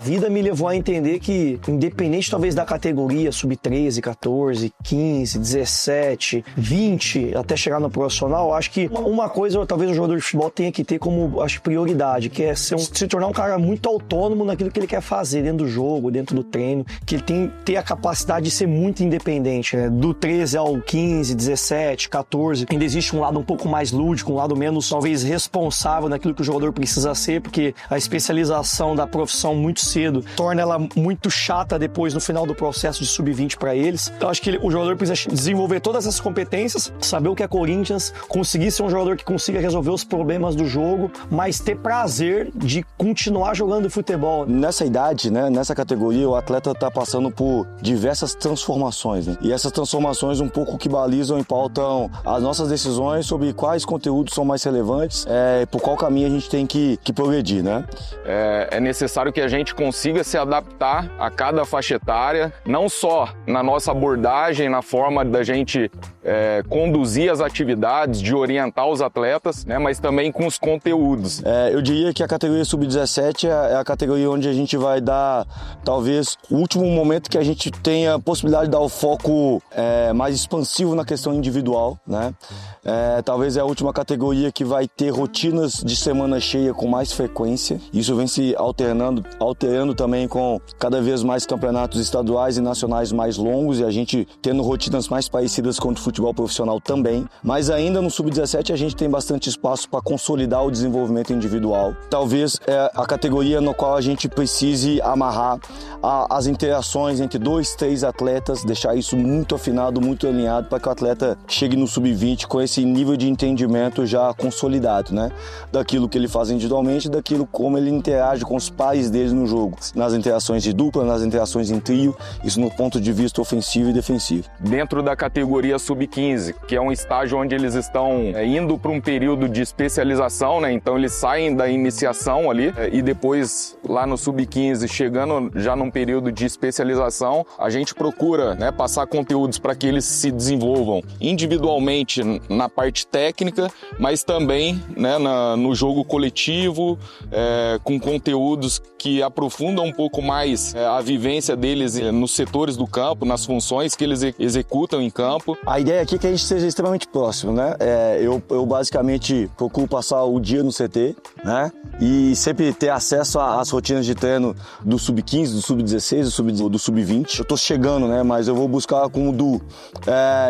vida me levou a entender que, independente talvez da categoria, sub-13, 14, 15, 17, 20, até chegar no profissional, eu acho que uma coisa talvez o jogador de futebol tenha que ter como, acho, prioridade, que é se tornar um cara muito autônomo naquilo que ele quer fazer dentro do jogo, dentro do treino, que ele tem que ter a capacidade de ser muito independente, né? Do 13 ao 15, 17, 14, ainda existe um lado um pouco mais lúdico, um lado menos, talvez, responsável naquilo que o jogador precisa ser, porque a especialização da profissão muito cedo torna ela muito chata depois, no final do processo de sub-20 para eles. Então, acho que o jogador precisa desenvolver todas essas competências, saber o que é Corinthians, conseguir ser um jogador que consiga resolver os problemas do jogo, mas ter prazer de continuar jogando futebol. Nessa idade, né, nessa categoria, o atleta está passando por diversas transformações, né? E essas transformações um pouco que balizam e pautam as nossas decisões sobre quais conteúdos são mais relevantes, por qual caminho a gente tem que progredir, né? É necessário que a gente consiga se adaptar a cada faixa etária, não só na nossa abordagem, na forma da gente conduzir as atividades, de orientar os atletas, né, mas também com os conteúdos. Eu diria que a categoria sub-17 é a categoria onde a gente vai dar, talvez, o último momento que a gente tenha a possibilidade de dar o foco mais expansivo na questão individual, né? Talvez é a última categoria que vai ter rotinas de semana cheia com mais frequência. Isso vem se alterando também com cada vez mais campeonatos estaduais e nacionais mais longos e a gente tendo rotinas mais parecidas com o futebol profissional também. Mas ainda no sub-17 a gente tem bastante espaço para consolidar o desenvolvimento individual. Talvez é a categoria no qual a gente precise amarrar as interações entre 2, 3 atletas, deixar isso muito afinado, muito alinhado para que o atleta chegue no sub-20 com esse nível de entendimento já consolidado, né? Daquilo que ele faz individualmente, daquilo como ele interage com os pares dele no jogo, nas interações de dupla, nas interações em trio, isso no ponto de vista ofensivo e defensivo. Dentro da categoria sub-15, que é um estágio onde eles estão indo para um período de especialização, né? Então eles saem da iniciação ali e depois lá no sub-15, chegando já num período de especialização, a gente procura, né, passar conteúdos para que eles se desenvolvam individualmente na parte técnica, mas também, né, no jogo coletivo, com conteúdos que aprofundam um pouco mais a vivência deles nos setores do campo, nas funções que eles executam em campo. A ideia aqui é que a gente seja extremamente próximo, né? Eu basicamente procuro passar o dia no CT, né? E sempre ter acesso às rotinas de treino do sub-15, do sub-16, do sub-20. Eu tô chegando, né? Mas eu vou buscar com o Du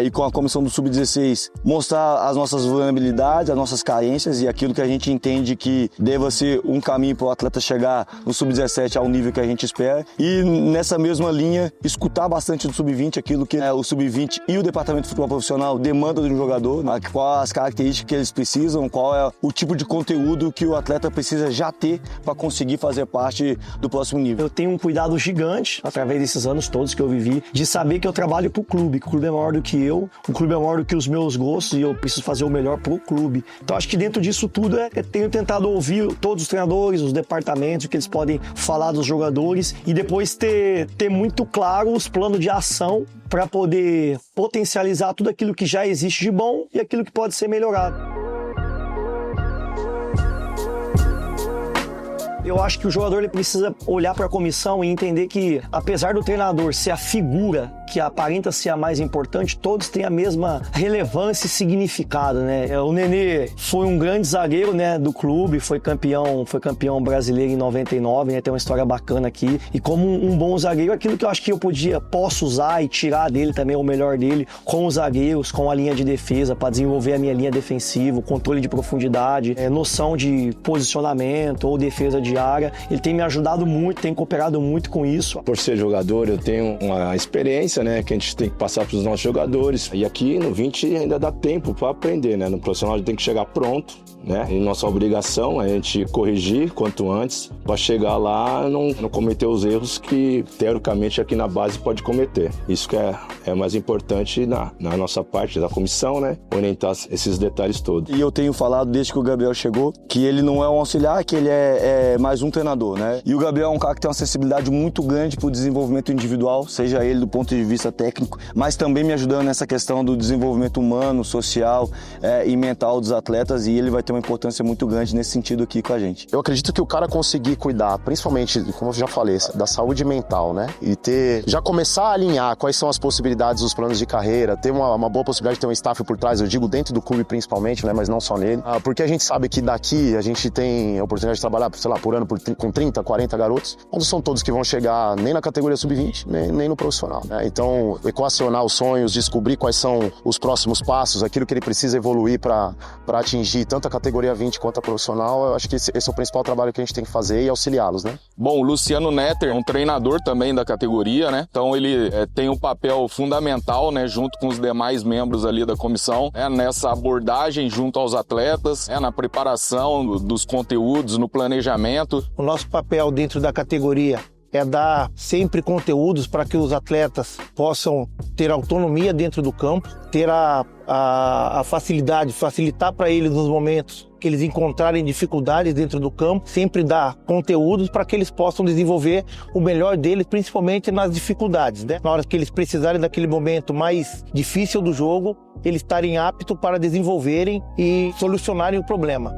e com a comissão do sub-16 mostrar as nossas vulnerabilidades, as nossas carências e aquilo que a gente entende que deva ser um caminho para o atleta chegar no sub-17 ao nível que a gente espera. E nessa mesma linha, escutar bastante do sub-20, aquilo que o sub-20 e o departamento de futebol profissional demandam de um jogador, né? Qual as características que eles precisam, qual é o tipo de conteúdo que o atleta precisa já ter para conseguir fazer parte do próximo nível. Eu tenho um cuidado gigante, através desses anos todos que eu vivi, de saber que eu trabalho pro clube, que o clube é maior do que eu, o clube é maior do que os meus gostos e eu preciso fazer o melhor pro clube. Então acho que dentro disso tudo tenho tentado ouvir todos os treinadores, os departamentos, o que eles podem falar dos jogadores e depois ter muito claro os planos de ação para poder potencializar tudo aquilo que já existe de bom e aquilo que pode ser melhorado. Eu acho que o jogador ele precisa olhar para a comissão e entender que, apesar do treinador ser a figura que aparenta ser a mais importante, todos têm a mesma relevância e significado, né? O Nenê foi um grande zagueiro, né, do clube, foi campeão brasileiro em 99, né? Tem uma história bacana aqui. E como um bom zagueiro, aquilo que eu acho que posso usar e tirar dele também o melhor dele com os zagueiros, com a linha de defesa, para desenvolver a minha linha defensiva, controle de profundidade, noção de posicionamento ou defesa de área. Ele tem me ajudado muito, tem cooperado muito com isso. Por ser jogador, eu tenho uma experiência, né, que a gente tem que passar para os nossos jogadores. E aqui no 20 ainda dá tempo para aprender, né? No profissional a gente tem que chegar pronto, né? E nossa obrigação é a gente corrigir quanto antes para chegar lá e não cometer os erros que teoricamente aqui na base pode cometer. Isso que é mais importante na nossa parte da comissão, né? Orientar esses detalhes todos. E eu tenho falado desde que o Gabriel chegou que ele não é um auxiliar, que ele é mais um treinador, né? E o Gabriel é um cara que tem uma sensibilidade muito grande para o desenvolvimento individual, seja ele do ponto de de vista técnico, mas também me ajudando nessa questão do desenvolvimento humano, social e mental dos atletas, e ele vai ter uma importância muito grande nesse sentido aqui com a gente. Eu acredito que o cara conseguir cuidar, principalmente, como eu já falei, da saúde mental, né? E já começar a alinhar quais são as possibilidades dos planos de carreira, ter uma boa possibilidade de ter um staff por trás, eu digo dentro do clube principalmente, né? Mas não só nele. Porque a gente sabe que daqui a gente tem a oportunidade de trabalhar, sei lá, por ano com 30, 40 garotos, mas não são todos que vão chegar nem na categoria sub-20, nem no profissional, né? Então, equacionar os sonhos, descobrir quais são os próximos passos, aquilo que ele precisa evoluir para atingir tanto a categoria 20 quanto a profissional, eu acho que esse é o principal trabalho que a gente tem que fazer e auxiliá-los, né? Bom, o Luciano Netter é um treinador também da categoria, né? Então ele tem um papel fundamental, né, junto com os demais membros ali da comissão, nessa abordagem junto aos atletas, na preparação dos conteúdos, no planejamento. O nosso papel dentro da categoria é dar sempre conteúdos para que os atletas possam ter autonomia dentro do campo, ter a facilidade, facilitar para eles nos momentos que eles encontrarem dificuldades dentro do campo, sempre dar conteúdos para que eles possam desenvolver o melhor deles, principalmente nas dificuldades, né? Na hora que eles precisarem daquele momento mais difícil do jogo, eles estarem aptos para desenvolverem e solucionarem o problema.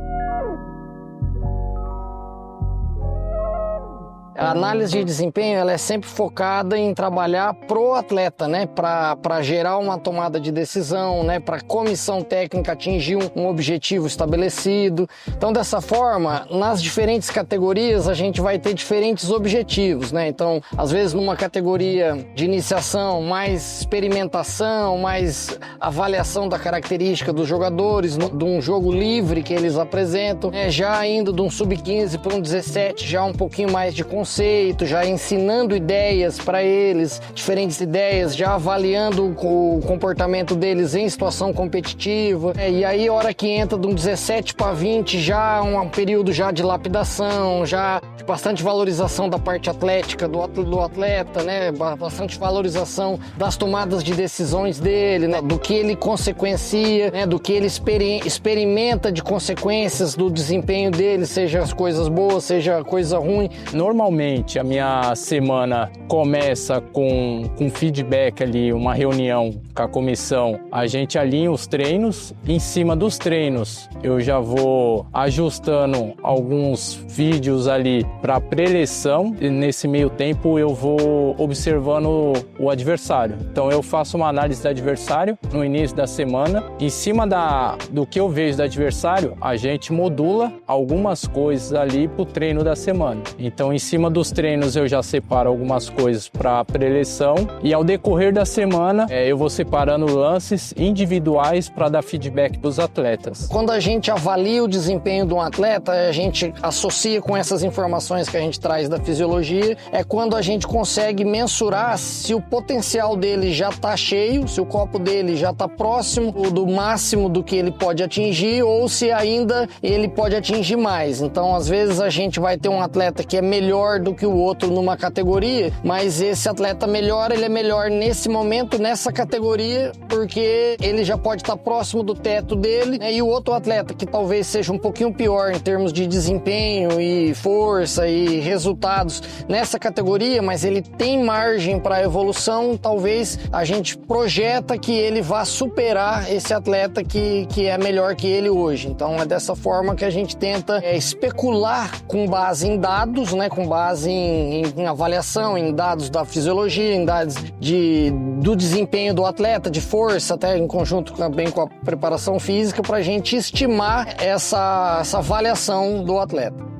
A análise de desempenho ela é sempre focada em trabalhar pro atleta, né? Para gerar uma tomada de decisão, né? Para a comissão técnica atingir um objetivo estabelecido. Então, dessa forma, nas diferentes categorias a gente vai ter diferentes objetivos, né? Então, às vezes numa categoria de iniciação, mais experimentação, mais avaliação da característica dos jogadores, de um jogo livre que eles apresentam, já indo de um sub-15 para um 17, já um pouquinho mais de conceito, já ensinando ideias para eles, diferentes ideias, já avaliando o comportamento deles em situação competitiva. E aí, a hora que entra de um 17 para 20, já um período já de lapidação, já bastante valorização da parte atlética do atleta, né? Bastante valorização das tomadas de decisões dele, né? Do que ele consequencia, né? Do que ele experimenta de consequências do desempenho dele, seja as coisas boas, seja coisa ruim. Normalmente a minha semana começa com feedback ali, uma reunião com a comissão. A gente alinha os treinos, em cima dos treinos eu já vou ajustando alguns vídeos ali para preleção e nesse meio tempo eu vou observando o adversário. Então eu faço uma análise do adversário no início da semana. Em cima do que eu vejo do adversário, a gente modula algumas coisas ali para o treino da semana. Então em cima dos treinos eu já separo algumas coisas para preleção e ao decorrer da semana eu vou separando lances individuais para dar feedback para os atletas. Quando a gente avalia o desempenho de um atleta, a gente associa com essas informações que a gente traz da fisiologia, é quando a gente consegue mensurar se o potencial dele já está cheio, se o copo dele já está próximo do máximo do que ele pode atingir ou se ainda ele pode atingir mais. Então, às vezes a gente vai ter um atleta que é melhor do que o outro numa categoria, mas esse atleta melhor, ele é melhor nesse momento, nessa categoria, porque ele já pode estar próximo do teto dele, né? E o outro atleta que talvez seja um pouquinho pior em termos de desempenho e força e resultados nessa categoria, mas ele tem margem para evolução, talvez a gente projeta que ele vá superar esse atleta que é melhor que ele hoje. Então é dessa forma que a gente tenta especular com base em dados, né? Com base em avaliação, em dados da fisiologia, em dados do desempenho do atleta, de força, até em conjunto também com a preparação física, para a gente estimar essa avaliação do atleta.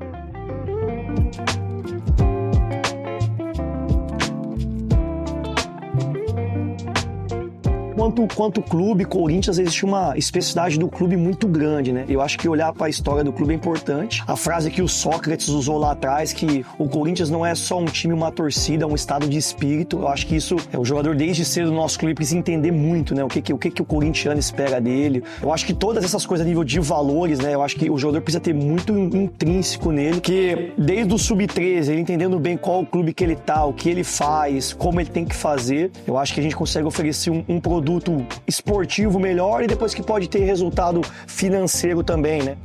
Quanto clube, Corinthians, existe uma especificidade do clube muito grande, né? Eu acho que olhar para a história do clube é importante. A frase que o Sócrates usou lá atrás, que o Corinthians não é só um time, uma torcida, é um estado de espírito. Eu acho que isso, o jogador desde cedo do nosso clube precisa entender muito, né? O que o corintiano espera dele. Eu acho que todas essas coisas a nível de valores, né? Eu acho que o jogador precisa ter muito intrínseco nele, que desde o sub-13, ele entendendo bem qual o clube que ele tá, o que ele faz, como ele tem que fazer, eu acho que a gente consegue oferecer um produto esportivo melhor e depois que pode ter resultado financeiro também, né?